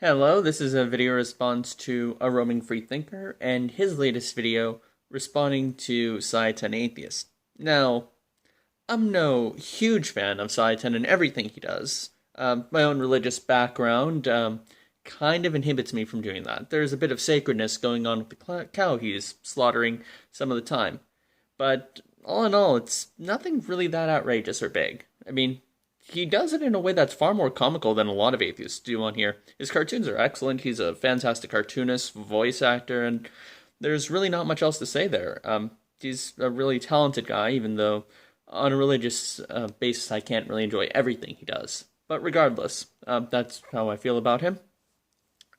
Hello, this is a video response to a roaming freethinker and his latest video responding to Science Atheist. Now, I'm no huge fan of Science and everything he does. My own religious background kind of inhibits me from doing that. There's a bit of sacredness going on with the cow he's slaughtering some of the time. But all in all, it's nothing really that outrageous or big. I mean, he does it in a way that's far more comical than a lot of atheists do on here. His cartoons are excellent. He's a fantastic cartoonist, voice actor, and there's really not much else to say there. He's a really talented guy, even though on a religious basis I can't really enjoy everything he does. But regardless, that's how I feel about him.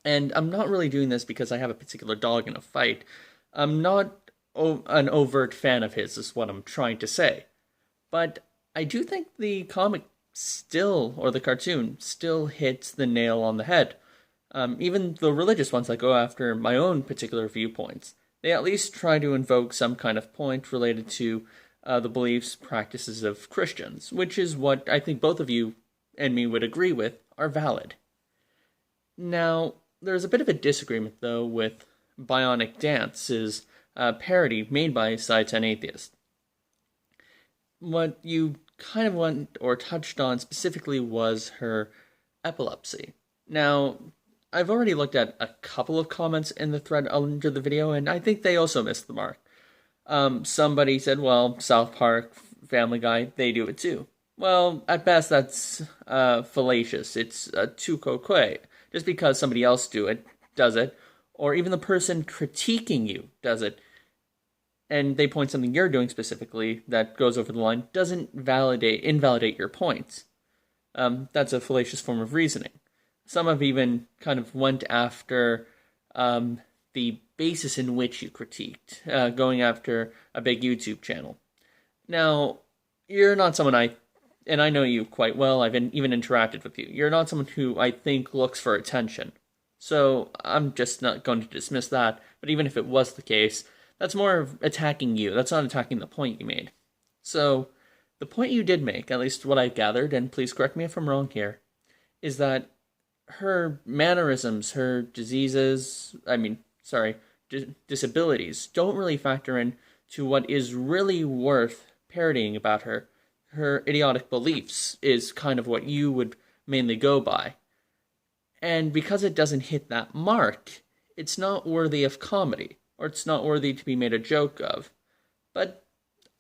And I'm not really doing this because I have a particular dog in a fight. I'm not an overt fan of his, is what I'm trying to say. But I do think the comic still, or the cartoon, still hits the nail on the head. Even the religious ones that go after my own particular viewpoints, they at least try to invoke some kind of point related to the beliefs, practices of Christians, which is what I think both of you and me would agree with are valid. Now, there's a bit of a disagreement, though, with Bionic Dance's parody made by Science Atheist. What you kind of went or touched on specifically was her epilepsy. Now, I've already looked at a couple of comments in the thread under the video, and I think they also missed the mark. Somebody said, well, South Park, Family Guy, they do it too. Well, at best, that's fallacious. It's too coquet. Just because somebody else does it, or even the person critiquing you does it, and they point something you're doing specifically that goes over the line, doesn't invalidate your points. That's a fallacious form of reasoning. Some have even kind of went after the basis in which you critiqued, going after a big YouTube channel. Now, you're not someone and I know you quite well, I've even interacted with you. You're not someone who I think looks for attention. So I'm just not going to dismiss that, but even if it was the case, that's more of attacking you. That's not attacking the point you made. So, the point you did make, at least what I've gathered, and please correct me if I'm wrong here, is that her mannerisms, her disabilities, don't really factor in to what is really worth parodying about her. Her idiotic beliefs is kind of what you would mainly go by. And because it doesn't hit that mark, it's not worthy of comedy, or it's not worthy to be made a joke of. But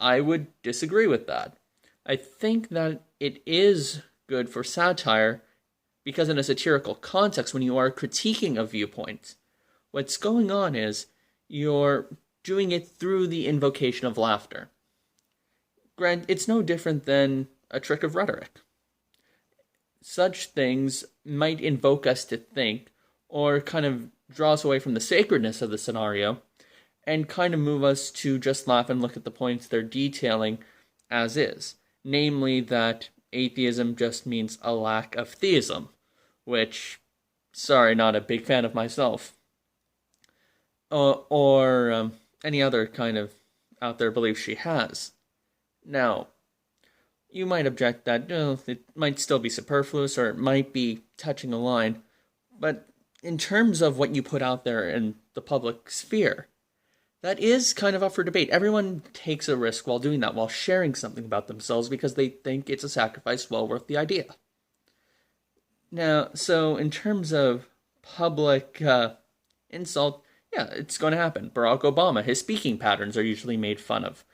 I would disagree with that. I think that it is good for satire, because in a satirical context, when you are critiquing a viewpoint, what's going on is you're doing it through the invocation of laughter. Grant, it's no different than a trick of rhetoric. Such things might invoke us to think, or kind of draw us away from the sacredness of the scenario, and kind of move us to just laugh and look at the points they're detailing as is. Namely that atheism just means a lack of theism, which, sorry, not a big fan of myself. Or any other kind of out there belief she has. Now, you might object that it might still be superfluous, or it might be touching a line, but in terms of what you put out there in the public sphere, that is kind of up for debate. Everyone takes a risk while doing that, while sharing something about themselves, because they think it's a sacrifice well worth the idea. Now, so in terms of public insult, yeah, it's going to happen. Barack Obama, his speaking patterns are usually made fun of.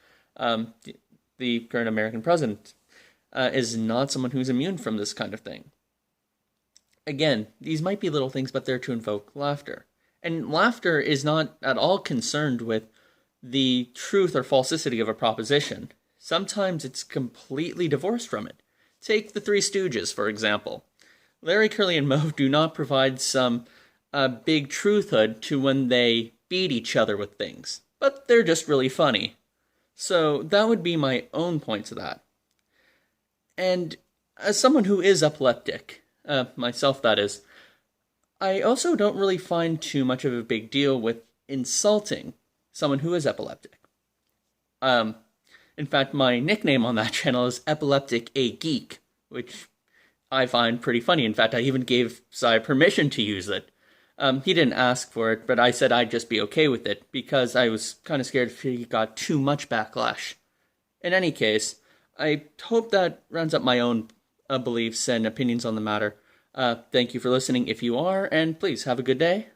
The current American president is not someone who's immune from this kind of thing. Again, these might be little things, but they're to invoke laughter. And laughter is not at all concerned with the truth or falsity of a proposition. Sometimes it's completely divorced from it. Take the Three Stooges, for example. Larry, Curly, and Moe do not provide some big truthhood to when they beat each other with things, but they're just really funny. So that would be my own point to that. And as someone who is epileptic, myself that is, I also don't really find too much of a big deal with insulting someone who is epileptic. In fact, my nickname on that channel is Epileptic A Geek, which I find pretty funny. In fact, I even gave Sai permission to use it. He didn't ask for it, but I said I'd just be okay with it, because I was kind of scared if he got too much backlash. In any case, I hope that rounds up my own beliefs and opinions on the matter. Thank you for listening if you are, and please have a good day.